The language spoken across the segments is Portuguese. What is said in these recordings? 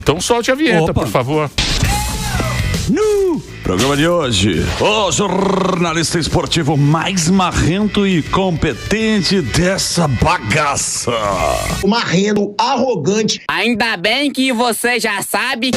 Então solte a vinheta, por favor. No programa de hoje, o jornalista esportivo mais marrento e competente dessa bagaça. O marrento, arrogante. Ainda bem que você já sabe.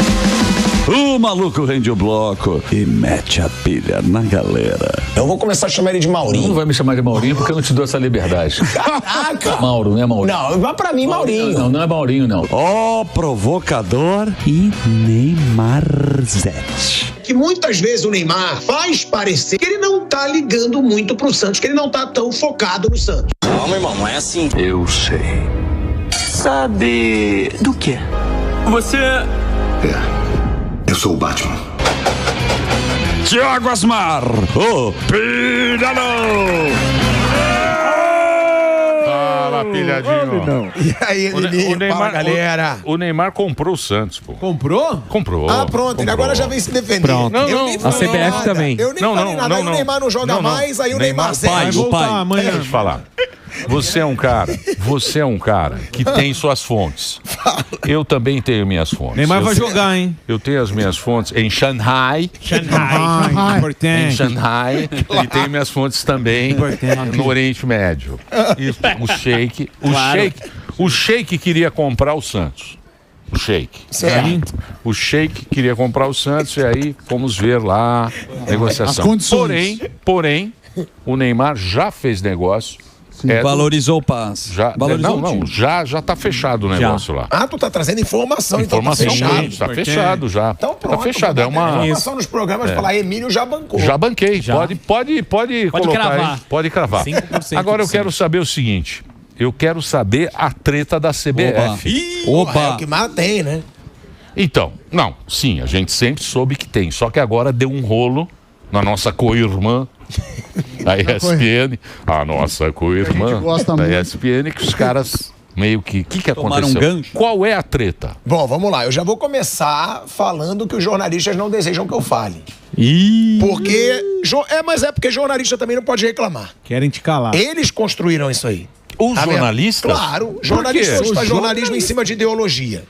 O maluco rende o bloco e mete a pilha na galera. Eu vou começar a chamar ele de Maurinho. Não vai me chamar de Maurinho porque eu não te dou essa liberdade. Caraca! Mauro, não é Maurinho. Não, vai pra mim, Maurinho. Não é Maurinho, não. Ó, provocador e Neymarzete. Que muitas vezes o Neymar faz parecer que ele não tá ligando muito pro Santos, que ele não tá tão focado no Santos. Não, meu irmão, não é assim. Eu sei. Sabe do quê? Você... Eu sou o Batman. Thiago Asmar, o Pilhadão. Fala, pilhadinho. E aí, ele fala, galera. O Neymar comprou o Santos, pô. Comprou? Comprou. Ah, pronto, ele agora já vem se defender. Pronto. Eu nem falei A CBF nada. também. Eu nem falei nada, aí o Neymar não joga mais, aí o Neymar Vai serve. voltar amanhã. Deixa eu te falar. Você é um cara que tem suas fontes. Eu também tenho minhas fontes. Neymar Eu vai sei- jogar, hein? Eu tenho as minhas fontes em Shanghai. Em Importante. Shanghai. E tenho minhas fontes também no Oriente Médio. E o Sheik queria comprar o Santos. O Sheik. Certo. O Sheik queria comprar o Santos e aí fomos ver lá a negociação. As condições. Porém, o Neymar já fez negócio. Valorizou o passe. Já tá fechado o negócio lá. Ah, tu tá trazendo informação, Informação, então tá fechado. está fechado já. Então pronto. Tá fechado, é uma... informação nos programas de falar, Emílio já bancou. Já banquei, pode colocar cravar. aí, pode cravar. 5% Agora eu quero saber o seguinte, eu quero saber a treta da CBF. É o que mais tem, né? Então, não, sim, a gente sempre soube que tem, só que agora deu um rolo na nossa co-irmã, a ESPN, a nossa co-irmã da ESPN, que os caras meio que... O que Tomaram aconteceu? um gancho? Qual é a treta? Bom, vamos lá. Eu já vou começar falando que os jornalistas não desejam que eu fale. Porque... Mas é porque jornalista também não pode reclamar. Querem te calar. Eles construíram isso aí. Os Tá vendo? jornalistas? Claro. Jornalista hoje faz jornalismo em cima de ideologia.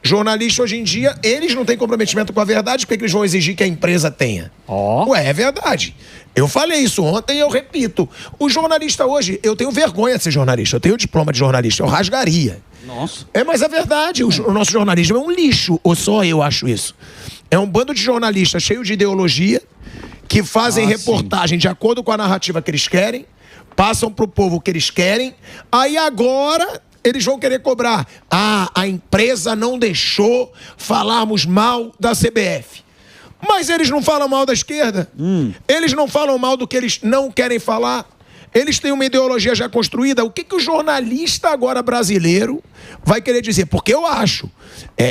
Jornalista hoje em dia, eles não têm comprometimento com a verdade, porque eles vão exigir que a empresa tenha. Ué, é verdade. Eu falei isso ontem e eu repito. O jornalista hoje, eu tenho vergonha de ser jornalista. Eu tenho diploma de jornalista, eu rasgaria. Nossa. Mas é verdade, o nosso jornalismo é um lixo, ou só eu acho isso. É um bando de jornalistas cheio de ideologia, que fazem reportagem de acordo com a narrativa que eles querem, passam pro povo o que eles querem, aí agora... Eles vão querer cobrar. Ah, a empresa não deixou falarmos mal da CBF. Mas eles não falam mal da esquerda. Eles não falam mal do que eles não querem falar. Eles têm uma ideologia já construída. O que o jornalista agora brasileiro vai querer dizer? Porque eu acho,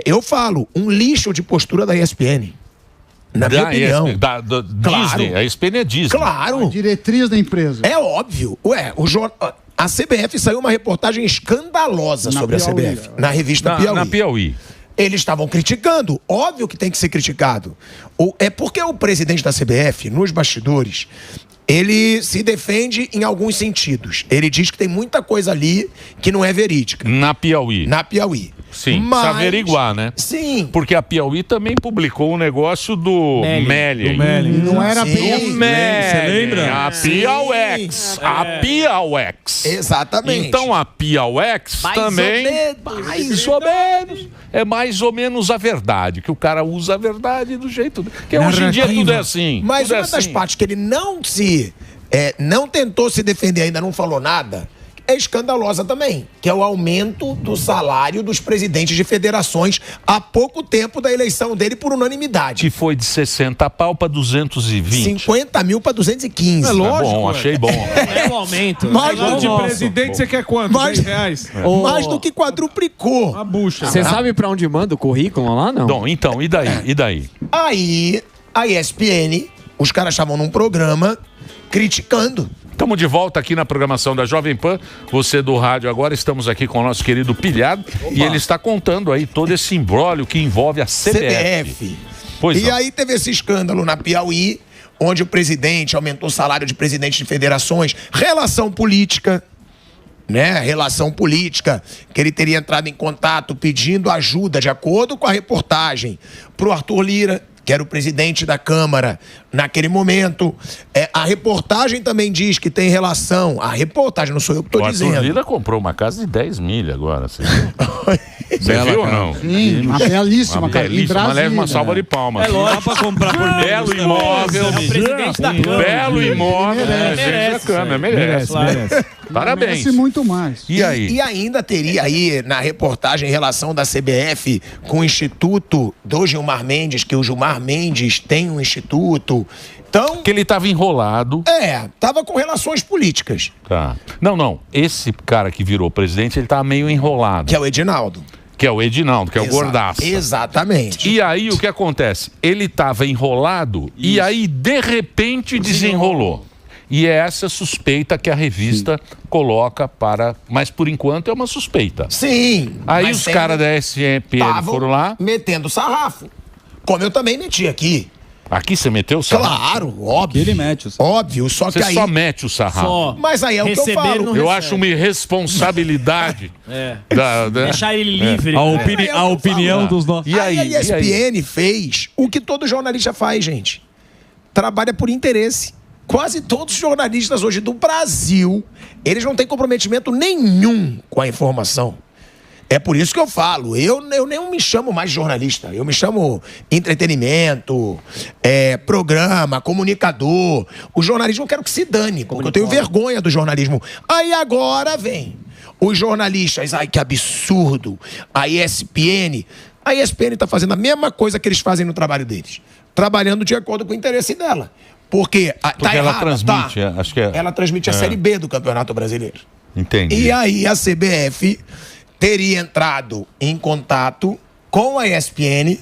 eu falo, um lixo de postura da ESPN. Na minha opinião. Disney, a ESPN é Disney. Claro. A diretriz da empresa. É óbvio. Ué, a CBF saiu uma reportagem escandalosa sobre a CBF. Na revista Piauí. Na Piauí. Eles estavam criticando. Óbvio que tem que ser criticado. É porque o presidente da CBF, nos bastidores, ele se defende em alguns sentidos. Ele diz que tem muita coisa ali que não é verídica. Na Piauí. Na Piauí. Sim, Mas... precisa averiguar, né? Sim. Porque a Piauí também publicou um negócio do Meli. Não era bem O Meli. Você lembra? A Piauex. A Piauex. Exatamente. Então a Piauex também... Mais ou menos. É mais ou menos a verdade. Que o cara usa a verdade do jeito... Que hoje em dia tudo é assim. Mas tudo uma das partes que ele não tentou se defender, ainda não falou nada... é escandalosa também, que é o aumento do salário dos presidentes de federações há pouco tempo da eleição dele por unanimidade. Que foi de 60 pau para 220. 50 mil para 215. É lógico. Bom, achei bom. É um aumento. Mais de presidente você quer quanto? Mais- R$10? Mais do que quadruplicou. A bucha. Você sabe pra onde manda o currículo lá, não? Bom, então, e daí? E daí? Aí, a ESPN, os caras estavam num programa criticando. Estamos de volta aqui na programação da Jovem Pan. Você do rádio agora, estamos aqui com o nosso querido Pilhado. E ele está contando aí todo esse imbróglio que envolve a CBF. Pois E não. aí teve esse escândalo na Piauí, onde o presidente aumentou o salário de presidente de federações, relação política. né, relação política, que ele teria entrado em contato pedindo ajuda, de acordo com a reportagem, pro Arthur Lira, que era o presidente da Câmara naquele momento. A reportagem também diz que tem relação... A reportagem, não sou eu que estou dizendo. O Arthur Lira comprou uma casa de 10 mil agora. Você viu ou não? Sim, uma belíssima casa. Belíssima, leva uma salva de palmas. É lógico. Dá pra comprar por belo imóvel. É o presidente da Câmara. Belo imóvel. Merece. Parabéns. Merece muito mais. E aí? E ainda teria aí, na reportagem, relação da CBF com o Instituto do Gilmar Mendes, que o Gilmar Mendes tem um instituto. Então... Que ele estava enrolado. Tava com relações políticas. Tá. Não. Esse cara que virou presidente, ele tá meio enrolado. Que é o Edinaldo. Que é o gordaço. Exatamente. E aí, o que acontece? Ele estava enrolado e aí, de repente, desenrolou. E é essa suspeita que a revista coloca para... Mas, por enquanto, é uma suspeita. Sim. Aí os caras da SPN foram lá... metendo sarrafo. Como eu também meti aqui. Aqui você meteu o sarrafo? Claro, óbvio. Ele mete o sarrafo. Óbvio, só que Você aí... só mete o sarrafo. Só. Mas aí é o que eu falo. Eu acho uma irresponsabilidade. Deixar ele livre. A opinião dos nossos... E aí a ESPN fez o que todo jornalista faz, gente. Trabalha por interesse. Quase todos os jornalistas hoje do Brasil, eles não têm comprometimento nenhum com a informação. É por isso que eu falo, eu nem me chamo mais de jornalista, eu me chamo entretenimento, programa, comunicador. O jornalismo eu quero que se dane, porque eu tenho vergonha do jornalismo. Aí agora vem os jornalistas, ai que absurdo, a ESPN está fazendo a mesma coisa que eles fazem no trabalho deles, trabalhando de acordo com o interesse dela. Porque tá ela errado, transmite, acho que ela transmite a Série B do Campeonato Brasileiro. Entendi. E aí a CBF teria entrado em contato com a ESPN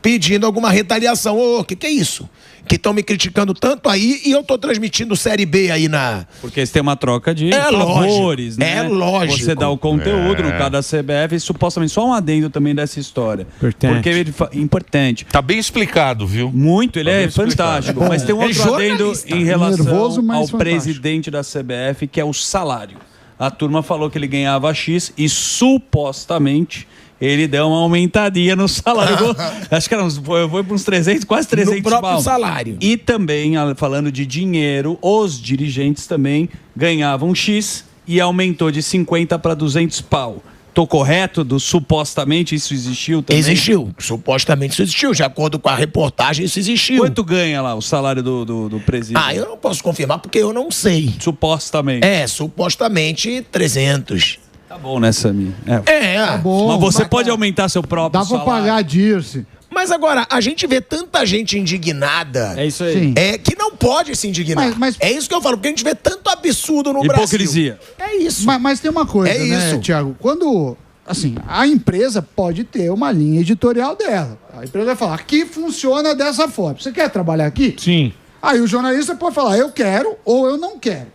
pedindo alguma retaliação. O que é isso? Que estão me criticando tanto aí e eu tô transmitindo Série B aí na... Porque eles têm uma troca de favores, né? É lógico. Você dá o conteúdo, no caso da CBF, e supostamente só um adendo também dessa história. Porque ele importante. Tá bem explicado, viu? Muito, ele é fantástico. Mas tem um outro adendo em relação ao presidente da CBF, que é o salário. A turma falou que ele ganhava X e supostamente... ele deu uma aumentadinha no salário. Acho que era foi para uns 300, quase 300 no próprio pau. salário. E também, falando de dinheiro, os dirigentes também ganhavam X e aumentou de 50 para 200 pau. Tô correto? Supostamente isso existiu também? Existiu. Supostamente isso existiu. De acordo com a reportagem, isso existiu. Quanto ganha lá o salário do presidente? Eu não posso confirmar porque eu não sei. Supostamente. Supostamente 300. Tá bom, né, Samir? Tá bom, mas você pode aumentar seu próprio salário. Dá pra pagar a Dirce. Mas agora, a gente vê tanta gente indignada. É isso aí. Que não pode se indignar. Mas é isso que eu falo, porque a gente vê tanto absurdo no hipocrisia. Brasil. É isso. Mas tem uma coisa, né, isso. Thiago? Quando, assim, a empresa pode ter uma linha editorial dela. A empresa vai falar, aqui funciona dessa forma. Você quer trabalhar aqui? Sim. Aí o jornalista pode falar, eu quero ou eu não quero.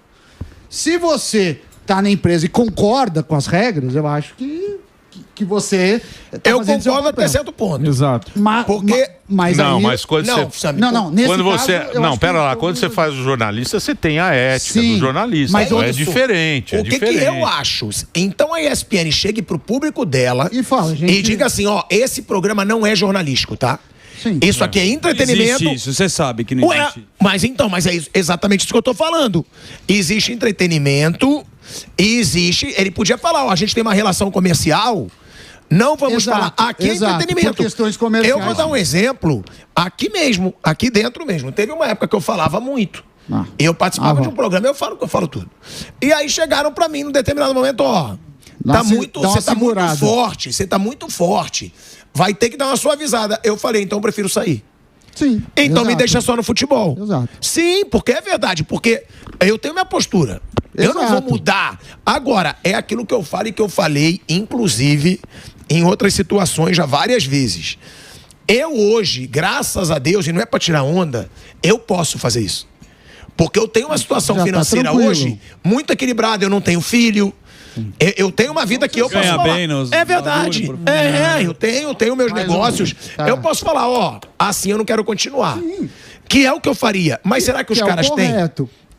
Se você tá na empresa e concorda com as regras, eu acho que você tá eu concordo até certo ponto. Exato. Mas quando você faz o jornalista, você tem a ética do jornalista. Mas é diferente. O que eu acho? Então a ESPN chegue pro público dela e fala, gente, e diga assim, esse programa não é jornalístico, tá? Sim. Isso aqui é entretenimento. Existe isso, você sabe que não existe. Mas é exatamente isso que eu tô falando. Existe entretenimento e existe... Ele podia falar, a gente tem uma relação comercial, não vamos falar. Aqui é entretenimento. Por questões comerciais. Eu vou dar um exemplo, aqui mesmo, aqui dentro mesmo. Teve uma época que eu falava muito. Eu participava de um programa, eu falo que eu falo tudo. E aí chegaram pra mim num determinado momento, você tá muito forte, você tá muito forte. Vai ter que dar uma suavizada. Eu falei, então eu prefiro sair. Sim. Então me deixa só no futebol. Exato. Sim, porque é verdade. Porque eu tenho minha postura. Eu não vou mudar. Agora, é aquilo que eu falo e que eu falei, inclusive, em outras situações já várias vezes. Eu hoje, graças a Deus, e não é pra tirar onda, eu posso fazer isso. Porque eu tenho uma situação financeira hoje muito equilibrada. Eu não tenho filho. Eu tenho uma vida que eu posso falar. Bem é verdade. Eu tenho meus negócios. Eu posso falar, assim eu não quero continuar. Sim. Que é o que eu faria. Mas será que os caras têm?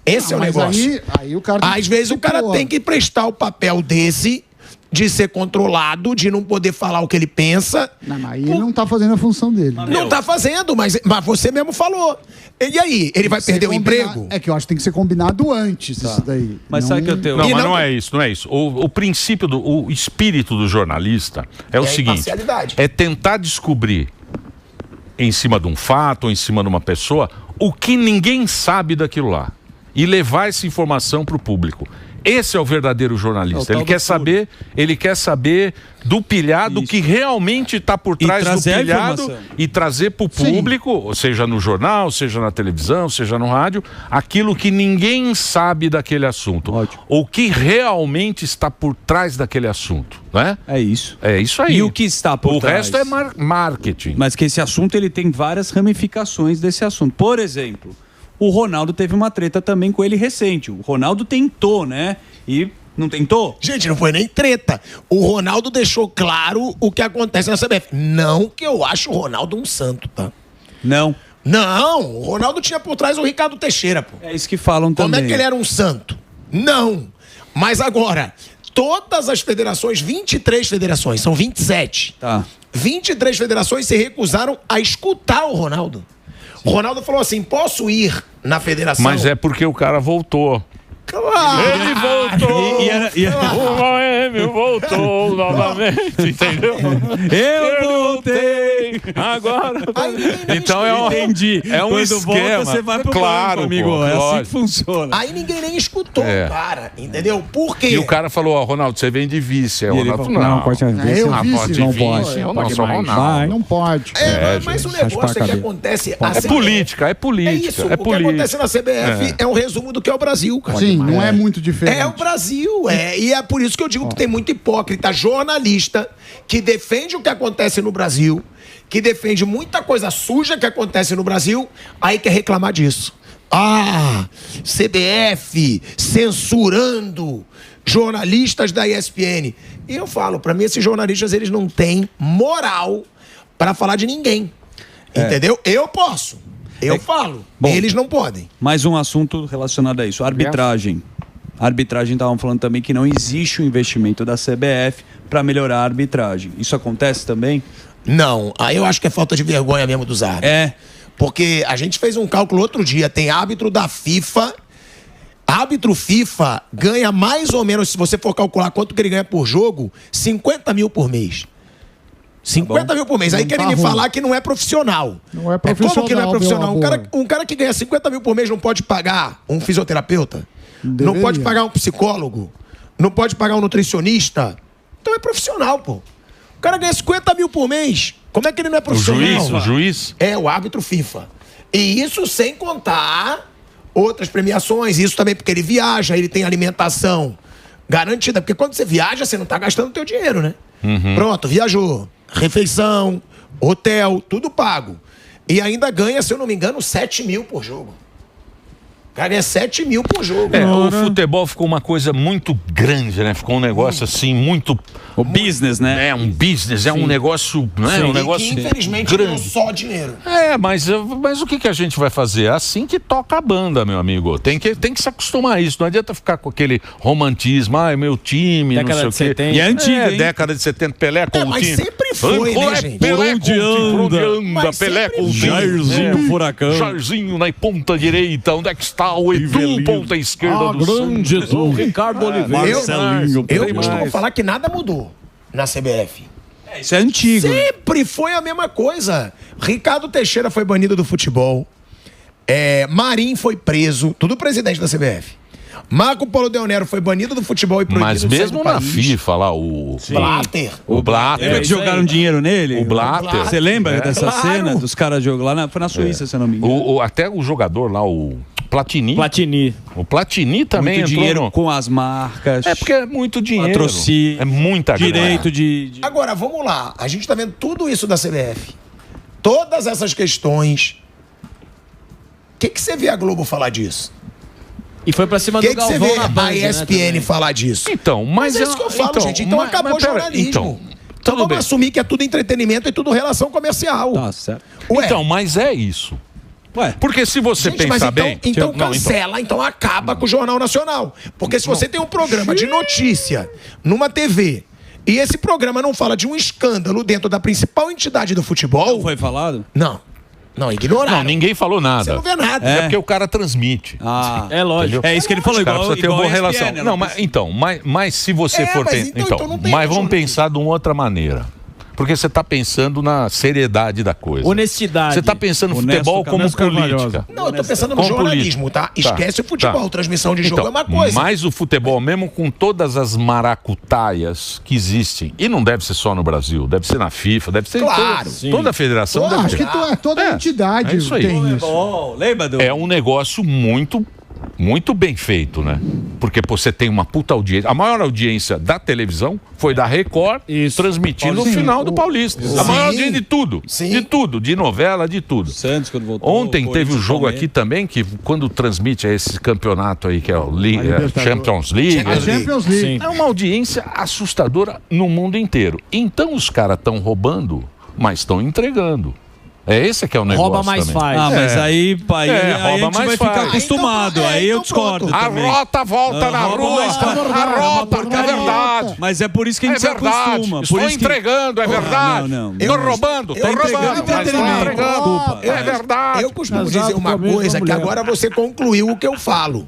Esse é o negócio. Aí o cara Às vezes o cara tem que prestar o papel desse, de ser controlado, de não poder falar o que ele pensa. Não, mas ele não tá fazendo a função dele. Não tá fazendo, mas você mesmo falou. E aí, ele vai perder o emprego? É que eu acho que tem que ser combinado antes isso daí. Mas sabe que eu tenho... Não, mas não é isso, não é isso. O princípio, o espírito do jornalista é o seguinte, é tentar descobrir, em cima de um fato, ou em cima de uma pessoa, o que ninguém sabe daquilo lá. E levar essa informação para o público. Esse é o verdadeiro jornalista. Ele quer saber do pilhado que realmente está por trás do pilhado e trazer para o público, seja no jornal, seja na televisão, seja no rádio, aquilo que ninguém sabe daquele assunto. O que realmente está por trás daquele assunto, né? É isso. É isso aí. E o que está por trás? O resto é marketing. Mas que esse assunto ele tem várias ramificações desse assunto. Por exemplo, o Ronaldo teve uma treta também com ele recente. O Ronaldo tentou, né? E não tentou? Gente, não foi nem treta. O Ronaldo deixou claro o que acontece na CBF. Não que eu acho o Ronaldo um santo, tá? Não. Não, o Ronaldo tinha por trás o Ricardo Teixeira, pô. É isso que falam também. Como é que ele era um santo? Não. Mas agora, todas as federações, 23 federações, são 27. Tá. 23 federações se recusaram a escutar o Ronaldo. O Ronaldo falou assim, posso ir na federação? Mas é porque o cara voltou. Claro. Ele voltou. O Noêmio voltou novamente, entendeu? Eu voltei. Agora. Então entendi. É um Quando esquema. Volta, você vai pro claro, banco, amigo. pô, é assim que funciona. Aí ninguém nem escutou o cara, entendeu? Por quê? E o cara falou, Ronaldo, você vem de vice. O Ronaldo falou, não, pode ser vice. Eu não vice, pode. Eu não sou Ronaldo. Não pode. Mas o negócio é que acontece... É política, é política. É isso, o que acontece na CBF é um resumo do que é o Brasil, cara. Sim, não é muito diferente. É o Brasil, e é por isso que eu digo que tem muito hipócrita jornalista que defende o que acontece no Brasil, que defende muita coisa suja que acontece no Brasil, aí quer reclamar disso. CBF censurando jornalistas da ESPN. E eu falo, pra mim esses jornalistas eles não têm moral pra falar de ninguém. Entendeu? Eu posso. Eu falo. Bom, eles não podem. Mais um assunto relacionado a isso. Arbitragem. A arbitragem, estavam falando também que não existe um investimento da CBF para melhorar a arbitragem. Isso acontece também? Não. Aí eu acho que é falta de vergonha mesmo dos árbitros. Porque a gente fez um cálculo outro dia. Tem árbitro da FIFA. Árbitro FIFA ganha mais ou menos, se você for calcular quanto que ele ganha por jogo, 50 mil por mês. 50 mil por mês. Aí querem me falar que não é profissional. Não é profissional. Como que não é profissional? Um cara que ganha 50 mil por mês não pode pagar um fisioterapeuta? Não pode pagar um psicólogo? Não pode pagar um nutricionista? Então é profissional, pô. O cara ganha 50 mil por mês. Como é que ele não é profissional? O juiz? É, o árbitro FIFA. E isso sem contar outras premiações. Isso também porque ele viaja, ele tem alimentação garantida. Porque quando você viaja, você não tá gastando o teu dinheiro, né? Pronto, viajou. Refeição, hotel, tudo pago. E ainda ganha, se eu não me engano, 7 mil por jogo. O cara ganha 7 mil por jogo. O futebol ficou uma coisa muito grande, né? Ficou um negócio assim, muito... O business, né? É um business, é um negócio... Né? Um negócio que, infelizmente, grande. não só dinheiro. Mas o que a gente vai fazer? É assim que toca a banda, meu amigo. Tem que se acostumar a isso. Não adianta ficar com aquele romantismo. Meu time, década não sei o quê. E é antigo, hein? Década de 70, Pelé com o mas time. sempre foi, né, gente? Pelé com o time, por onde anda? Mas Pelé com o time. Jairzinho Furacão. Jairzinho na ponta direita. Onde é que está o Edu, ponta esquerda do grande Santos? Edu. Ricardo Oliveira. Eu costumo falar que nada mudou na CBF. Isso é antigo. Sempre foi a mesma coisa. Ricardo Teixeira foi banido do futebol. Marinho foi preso. Tudo presidente da CBF. Marco Polo Del Nero foi banido do futebol e proibido Mas de sair mesmo do na país. FIFA lá, o Blatter. O Blatter. Lembra que jogaram dinheiro nele? O Blatter. Você lembra dessa Claro. cena dos caras jogando lá? Foi na Suíça, se eu não me engano. Até o jogador lá, o Platini. Platini. O Platini também Muito entrou dinheiro com as marcas. É porque é muito dinheiro. Patrocínio. É muita grana. Direito de... Agora, vamos lá. A gente tá vendo tudo isso da CBF. Todas essas questões. O que você vê a Globo falar disso? E foi pra cima O do que você Galvão vê na Band, a ESPN né, falar disso? Então, mas é isso que eu falo, gente. Então acabou o jornalismo. Então vamos assumir que é tudo entretenimento e tudo relação comercial. Tá certo. Ué, Então, mas é isso. Porque se você Gente, mas pensar então, bem... então cancela, então acaba com o Jornal Nacional. Porque se você tem um programa de notícia numa TV e esse programa não fala de um escândalo dentro da principal entidade do futebol... Não foi falado? Não. Não, ignoraram. Não, ninguém falou nada. Você não vê nada. É porque o cara transmite. É lógico. Entendeu? É isso que ele falou, Os caras igual, precisam ter uma boa igual a relação. ESPN, Não, mas, então, mas se você for... mas então não tem mas vamos pensar de uma outra maneira. Porque você está pensando na seriedade da coisa. Honestidade. Você está pensando no futebol como política. Não, eu tô pensando no jornalismo, tá? Esquece o futebol. Transmissão de jogo é uma coisa. Mas o futebol, mesmo com todas as maracutaias que existem, e não deve ser só no Brasil, deve ser na FIFA, deve ser Claro. toda a federação. Deve Acho ter. que toda entidade é isso aí. tem isso. Lembra do... É um negócio muito bem feito, né? Porque você tem uma puta audiência. A maior audiência da televisão foi da Record, transmitindo o final do Paulista. A maior audiência de tudo. De tudo. De novela, de tudo. Santos, quando voltou. Ontem teve um jogo aqui também, que quando transmite esse campeonato aí, que é o Champions League. Champions League. É uma audiência assustadora no mundo inteiro. Então os caras estão roubando, mas estão entregando. É esse que é o negócio. Rouba mais também. faz. Mas aí a rouba gente mais vai ficar faz. acostumado. Aí eu discordo A também. rota volta na rouba rua. mais faz. A rota, é verdade. Mas é por isso que a gente se acostuma. Estou Por isso que... entregando, é verdade. Não. Estou roubando, estou roubando. Mas estou entregando. É verdade. Eu costumo dizer uma coisa que agora você concluiu o que eu falo.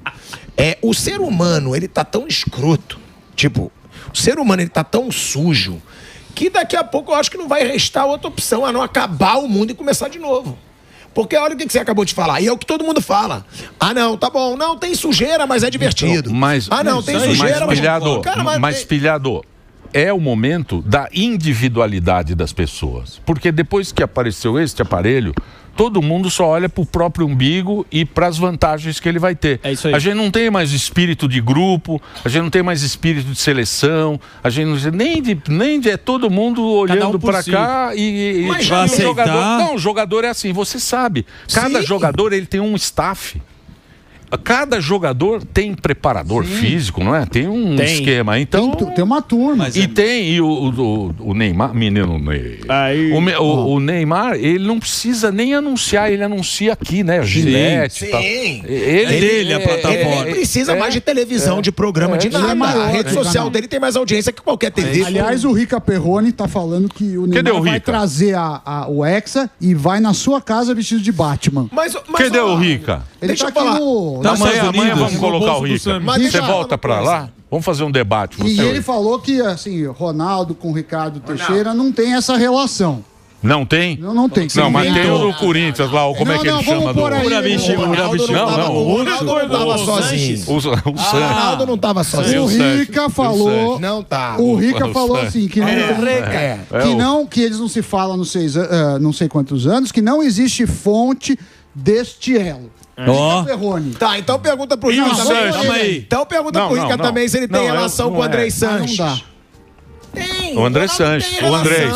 O ser humano, ele tá tão escroto. Tipo, o ser humano, ele tá tão sujo que daqui a pouco eu acho que não vai restar outra opção a não acabar o mundo e começar de novo. Porque olha o que você acabou de falar. E é o que todo mundo fala. Ah, não, tá bom. Não, tem sujeira, mas é divertido. Tem sujeira, mas pilhado, é o momento da individualidade das pessoas. Porque depois que apareceu este aparelho, todo mundo só olha pro próprio umbigo e para as vantagens que ele vai ter. É isso aí. A gente não tem mais espírito de grupo, a gente não tem mais espírito de seleção, a gente não nem de todo mundo olhando para cá e Mas vai aceitar. o jogador é assim, você sabe. Cada jogador ele tem um staff. Cada jogador tem preparador físico, não é? Tem um esquema. Então tem uma turma. E o Neymar, menino o Neymar, ele não precisa nem anunciar, ele anuncia aqui, né? Gillette e tal. Ele a plataforma. Ele precisa mais de televisão, de programa, de nada. A rede social dele tem mais audiência que qualquer TV. Aliás, o Rica Perrone tá falando que o Neymar vai trazer o Hexa e vai na sua casa vestido de Batman. Cadê o Rica? Ele tá aqui no... Amanhã vamos colocar o Rica. Você volta pra lá? Vamos fazer um debate. E ele falou que, assim, Ronaldo com Ricardo Teixeira não tem essa relação. Não tem? Não tem. Não, mas tem o do Corinthians lá, como é que ele chama? O Ronaldo não tava sozinho. O Ronaldo não tava sozinho. O Rica falou... Não tá. O Rica falou assim, que que eles não se falam não sei quantos anos, que não existe fonte deste elo. Tá, então pergunta pro Rica também. Então pergunta pro Rica também se ele tem relação com o André Sanches. Não dá. Tem. O André Sanches, o Andrés.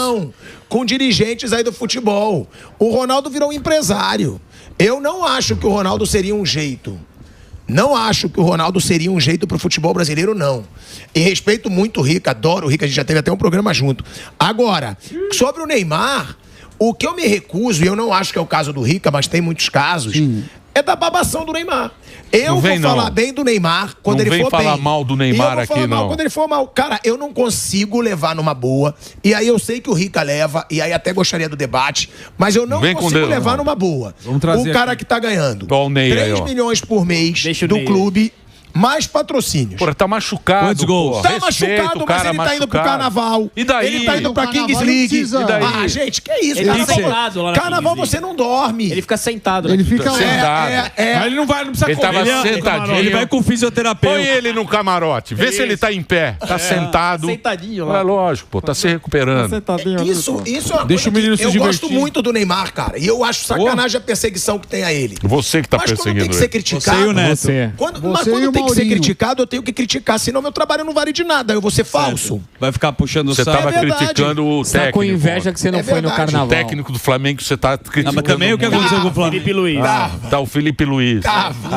Com dirigentes aí do futebol. O Ronaldo virou um empresário. Eu não acho que o Ronaldo seria um jeito. Não acho que o Ronaldo seria um jeito pro futebol brasileiro, não. E respeito muito o Rica, adoro o Rica, a gente já teve até um programa junto. Agora, sobre o Neymar, o que eu me recuso, e eu não acho que é o caso do Rica, mas tem muitos casos, é da babação do Neymar. Eu vou falar bem do Neymar quando ele for bem. Não vem falar mal do Neymar aqui, não. Quando ele for mal. Cara, eu não consigo levar numa boa. E aí eu sei que o Rica leva, e aí até gostaria do debate, mas eu não consigo levar numa boa. O cara que tá ganhando 3 milhões por mês do clube, mais patrocínios. Pô, tá machucado. Quantos gols? Tá machucado, mas ele tá indo pro Carnaval. E daí? Ele tá indo pra Kings League. E daí? Gente, que isso? Ele fica sentado lá na Carnaval você não dorme. Ele fica sentado. Ele fica sentado. Mas ele não precisa Ele tava sentadinho. Ele vai com o fisioterapeuta. Põe ele no camarote. Vê se ele tá em pé. Tá sentado. Sentadinho lá. É lógico, pô. Tá se recuperando. Isso é uma Deixa coisa o menino que se eu divertir. gosto muito do Neymar, cara. E eu acho sacanagem a perseguição que tem a ele. Você que tá Mas quando tem perseguindo que ser ele. criticado... Você e o Neto. Mas quando tem tem que ser Maurinho. criticado, eu tenho que criticar, senão meu trabalho não vale de nada, eu vou ser falso. Vai ficar puxando o Você saco. tava criticando o Você tá técnico. com inveja que você não foi no carnaval. O técnico do Flamengo, você tá criticando. Mas também o que aconteceu com o Flamengo? Felipe Luiz. Tá o Felipe Luiz.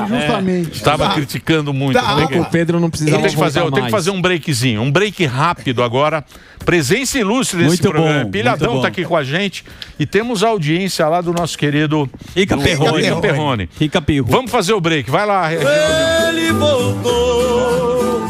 Justamente. Estava criticando muito. O Pedro não precisava Eu tenho que fazer um breakzinho, um break rápido agora. Presença ilustre nesse Muito programa. bom, Pilhadão muito tá bom. aqui com a gente e temos a audiência lá do nosso querido Rica Perrone. Rica Perrone. Vamos fazer o break. Vai lá, Regina. Ele voltou.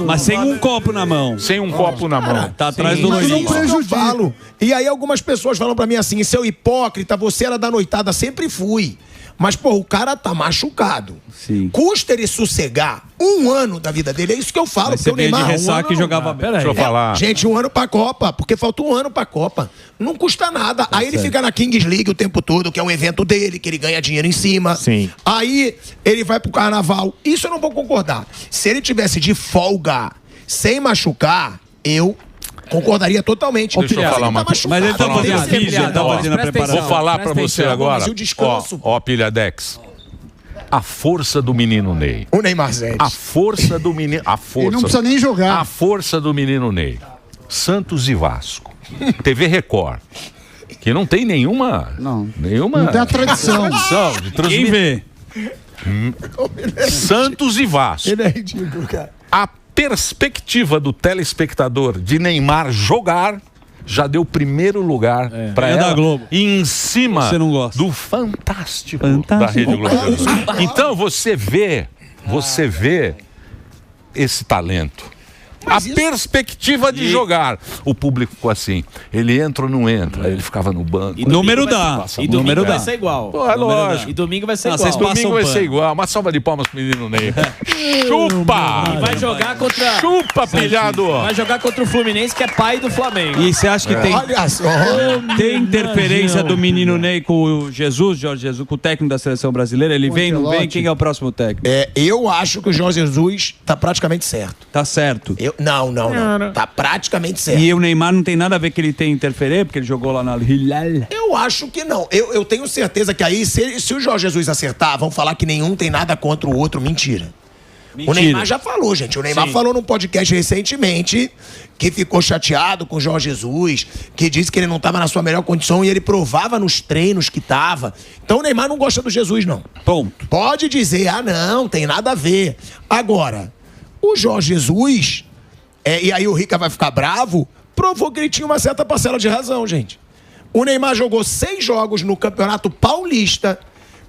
Mas sem um copo na mão. Sem um copo na mão. Tá atrás do Mas Loirinho. isso que eu falo. E aí algumas pessoas falam pra mim assim, seu hipócrita, você era da noitada, sempre fui. Mas, pô, o cara tá machucado. Sim. Custa ele sossegar 1 ano da vida dele. É isso que eu falo. Mas Porque você o veio de Neymar... ressaca e jogava bem. Deixa eu falar. Gente, 1 ano pra Copa, porque falta 1 ano pra Copa. Não custa nada. Aí ele fica na Kings League o tempo todo, que é um evento dele, que ele ganha dinheiro em cima. Sim. Aí ele vai pro carnaval. Isso eu não vou concordar. Se ele tivesse de folga, sem machucar, eu concordaria totalmente. Deixa eu falar uma coisa. Mas ele tá fazendo a ficha, tá fazendo a preparação. Vou falar pra você agora. Mas o descanso... Ó, Pilhadex. A força do menino Ney. O Neymar Zé. A força do menino... A força. Ele não precisa nem jogar. A força do menino Ney. Santos e Vasco. TV Record. Que não tem nenhuma... Não. Nenhuma... Não tem a tradição. de Quem vê? Santos e Vasco. Ele é ridículo, cara. A perspectiva do telespectador de Neymar jogar já deu primeiro lugar para ela da Globo. e em cima Você não gosta. do Fantástico da Rede Globo. Então você vê esse talento. A perspectiva de jogar. O público ficou assim. Ele entra ou não entra? Aí ele ficava no banco. E número dá. E domingo vai ser igual. Pô, é lógico. E domingo vai ser Ah, igual. vocês passam Domingo vai pano. ser igual. Uma salva de palmas pro menino Ney. Chupa! E vai jogar contra... Chupa, pilhado! Vai jogar contra o Fluminense, que é pai do Flamengo. E você acha que Olha só. tem interferência do menino Ney com o Jesus, Jorge Jesus, com o técnico da seleção brasileira? Ele vem, não vem? Ancelotti. Quem é o próximo técnico? Eu acho que o Jorge Jesus tá praticamente certo. Tá certo. Não. Tá praticamente certo. E o Neymar não tem nada a ver que ele tem interferir, porque ele jogou lá na Hilal. Eu acho que não. Eu tenho certeza que aí, se o Jorge Jesus acertar, vão falar que nenhum tem nada contra o outro. Mentira. O Neymar já falou, gente. O Neymar falou num podcast recentemente que ficou chateado com o Jorge Jesus, que disse que ele não estava na sua melhor condição e ele provava nos treinos que estava. Então o Neymar não gosta do Jesus, não. Ponto. Pode dizer, não, tem nada a ver. Agora, o Jorge Jesus, e aí o Rica vai ficar bravo, provou que ele tinha uma certa parcela de razão, gente. O Neymar jogou 6 jogos no Campeonato Paulista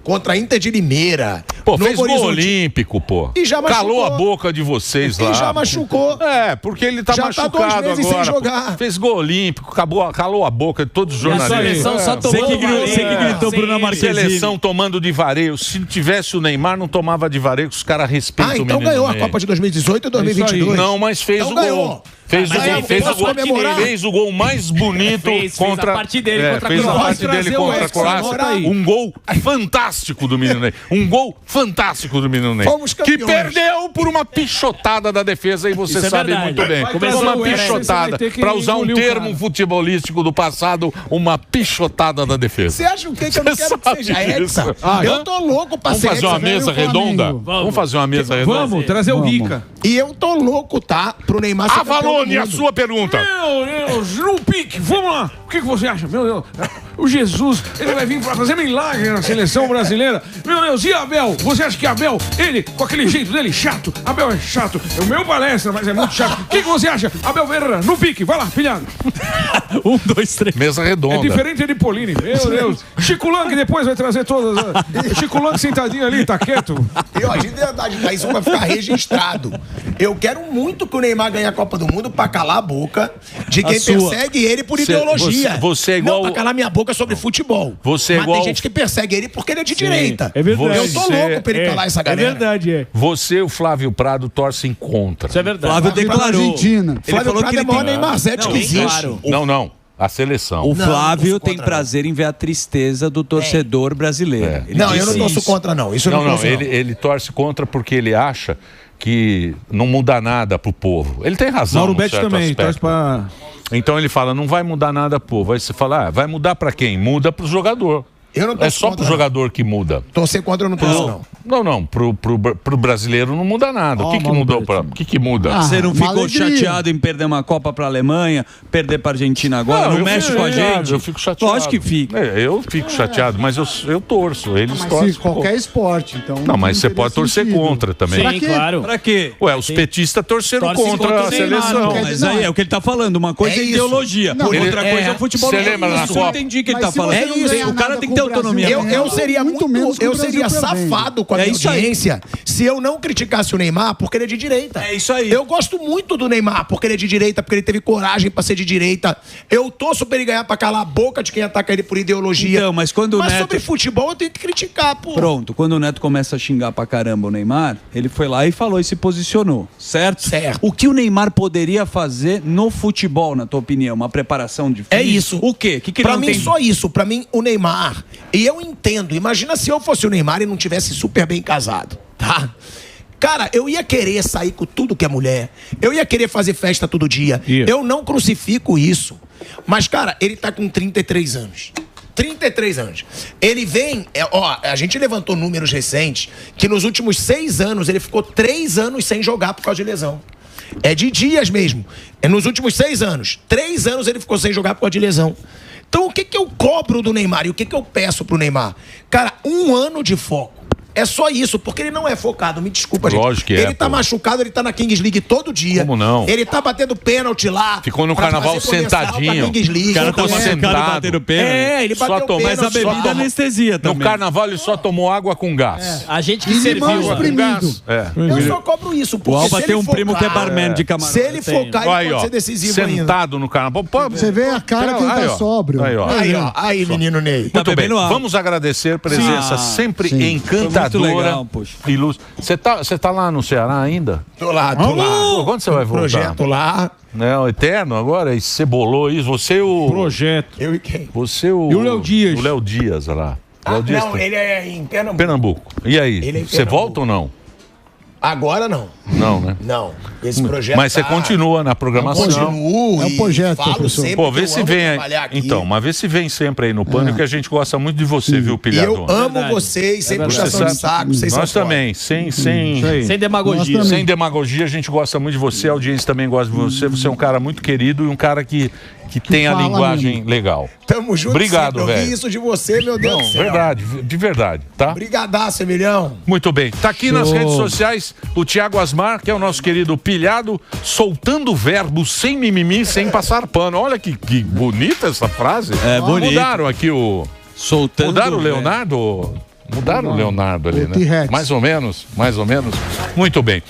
contra a Inter de Limeira. Pô, fez Novo gol Horizonte. olímpico, pô. E já machucou. Calou a boca de vocês lá. E já machucou. Porque ele tá Já tá machucado 2 meses agora. sem pô. jogar. Fez gol olímpico, calou a boca de todos os E a jornalistas. seleção só tomou Você que gritou Bruna Marquezine. Seleção tomando de vareio. Se tivesse o Neymar, não tomava de vareio, que os caras respeitam o Então menino ganhou a Ney. Copa de 2018 e 2022. Não, mas fez Então o gol. ganhou. Fez Mas aí fez posso comemorar? fez o gol mais bonito Fez contra a parte dele contra a fez a Croácia. parte dele Trazer o contra a Hexa, Croácia. anota aí. Um gol fantástico do menino Ney. Um gol fantástico do menino Ney. Fomos Que campeões. perdeu por uma pichotada da defesa e você Isso é sabe verdade. muito bem. Começou Uma o Hexa, pichotada. você vai ter que Para usar um engolir o termo cara. futebolístico do passado, uma pichotada da defesa. Você acha o quê? Que eu não Você quero que sabe seja disso. hexa? Ah, Eu tô louco pra Vamos ser fazer uma hexa. mesa velho redonda? Flamengo. Vamos fazer uma mesa redonda? Vamos, trazer o Rica. E eu tô louco, tá? Pro Neymar ser campeão do Avalone, a mundo. sua pergunta. Meu Deus, no pique, vamos lá. O que você acha? Meu Deus, o Jesus, ele vai vir pra fazer milagre na seleção brasileira. Meu Deus, e Abel? Você acha que Abel, ele, com aquele jeito dele, chato, Abel é chato, é o meu palestra, mas é muito chato. O que você acha? Abel Ferreira, no pique, vai lá, pilhado. 1, 2, 3. Mesa É redonda. diferente de Polini, meu Deus. Chico Lang depois vai trazer todas. Chico Lang sentadinho ali, tá quieto. E ó, de verdade, tá? Isso vai ficar registrado. Eu quero muito que o Neymar ganhe a Copa do Mundo pra calar a boca de quem persegue ele por ideologia. Você é igual... Não, pra calar minha boca sobre futebol. Você é Mas igual... tem gente que persegue ele porque ele é de direita. é verdade. Eu tô louco pra ele calar essa galera. É verdade, é. Você e o Flávio Prado torcem contra. Isso é verdade. Flávio Pra declarou. Argentina. Ele Flávio falou Prado que é ele o maior tem... Neymar Zete que existe. Não. A seleção. O Flávio não tem contra, prazer em ver a tristeza do torcedor brasileiro. Ele Não, eu disse não torço isso. contra, não. Isso eu Não, não torço, ele torce contra porque ele acha que não muda nada pro povo. Ele tem razão. Mauro num Betti certo também, aspecto. torce pra... Então ele fala, não vai mudar nada pro povo. Aí você fala, vai mudar pra quem? Muda pro jogador. Eu não É só pro jogador que muda. Torcer contra eu não torço, não. Não, pro brasileiro não muda nada. O que mudou para? O que muda? Você não ficou chateado em perder uma Copa pra Alemanha, perder pra Argentina agora, não mexe com a gente? Eu fico chateado. Lógico que fica. Eu fico chateado, mas eu torço. Eles torcem. Qualquer esporte, então. Não, mas você pode torcer contra também. Sim, claro. Pra quê? Ué, os petistas torceram contra a seleção. Mas aí é o que ele tá falando. Uma coisa é ideologia, outra coisa é o futebol. Você lembra na Copa? Eu entendi o que ele tá falando. É isso. O cara tem que ter autonomia. Eu seria eu seria safado com a minha audiência se eu não criticasse o Neymar porque ele é de direita. É isso aí. Eu gosto muito do Neymar porque ele é de direita, porque ele teve coragem pra ser de direita. Eu torço pra ele ganhar pra calar a boca de quem ataca ele por ideologia. Então, mas quando o Neto... sobre futebol eu tenho que criticar, pô. Pronto, quando o Neto começa a xingar pra caramba o Neymar, ele foi lá e falou e se posicionou, certo? Certo. O que o Neymar poderia fazer no futebol, na tua opinião? Uma preparação de É isso. O quê? Que pra ele não mim, tem... só isso. Pra mim, o Neymar. E eu entendo. Imagina se eu fosse o Neymar e não tivesse super bem casado, tá? Cara, eu ia querer sair com tudo que é mulher. Eu ia querer fazer festa todo dia. Eu não crucifico isso. Mas, cara, ele tá com 33 anos. 33 anos. Ele vem... a gente levantou números recentes que nos últimos 6 anos ele ficou 3 anos sem jogar por causa de lesão. É de dias mesmo. É nos últimos 6 anos. 3 anos ele ficou sem jogar por causa de lesão. Então o que eu cobro do Neymar e o que eu peço pro Neymar? Cara, 1 ano de foco. É só isso, porque ele não é focado. Me desculpa, gente. Lógico que é. Ele tá machucado, ele tá na Kings League todo dia. Como não? Ele tá batendo pênalti lá. Ficou no carnaval sentadinho. O cara tá sentado batendo pênalti. Ele bateu pênalti. Mas a bebida anestesia também. No carnaval ele só tomou água com gás. A gente que serviu. Gás. Eu só cobro isso. O Alba tem um primo que é barman de camarão. Se ele focar, ele pode ser decisivo ainda. Sentado no carnaval. Você vê a cara que ele tá sóbrio. Aí, menino Ney. Muito bem. Vamos agradecer a presença sempre encantadora. Ilustre. Você tá lá no Ceará ainda? Tô lá. Quando você vai voltar? Projeto lá. Né, o Eterno agora, e cebolou isso. Você e o... Projeto. Eu e quem? Você e o... E o Léo Dias. O Léo Dias lá. Léo Dias Não, ele é em Pernambuco. Pernambuco. E aí? Ele é em Você Pernambuco. volta ou não? Agora não. Não, né? Não. Esse projeto. Mas você continua na programação. Continuo. É um projeto, falo professor. sempre. Pô, vê que se eu amo vem aí. trabalhar aqui. Então, mas vê se vem sempre aí no Pânico, que a gente gosta muito de você, viu, E Pilhador? eu amo vocês, sem puxação de saco. Vocês Nós são também, sem demagogia. Sem demagogia, a gente gosta muito de você, a audiência também gosta de você. Você é um cara muito querido e um cara que tem a fala linguagem legal. Tamo junto. Obrigado, sempre. Eu velho. vi isso de você, meu Deus do céu. Verdade, de verdade, tá? Brigadaço, Emilhão. Muito bem. Tá aqui nas redes sociais o Thiago Asmar, que é o nosso querido pilhado, soltando verbos sem mimimi, sem passar pano. Olha que bonita essa frase. É, bonito. Mudaram aqui o... Soltando Mudaram o Leonardo? Mudaram o Leonardo ali, né? Mais ou menos. Muito bem.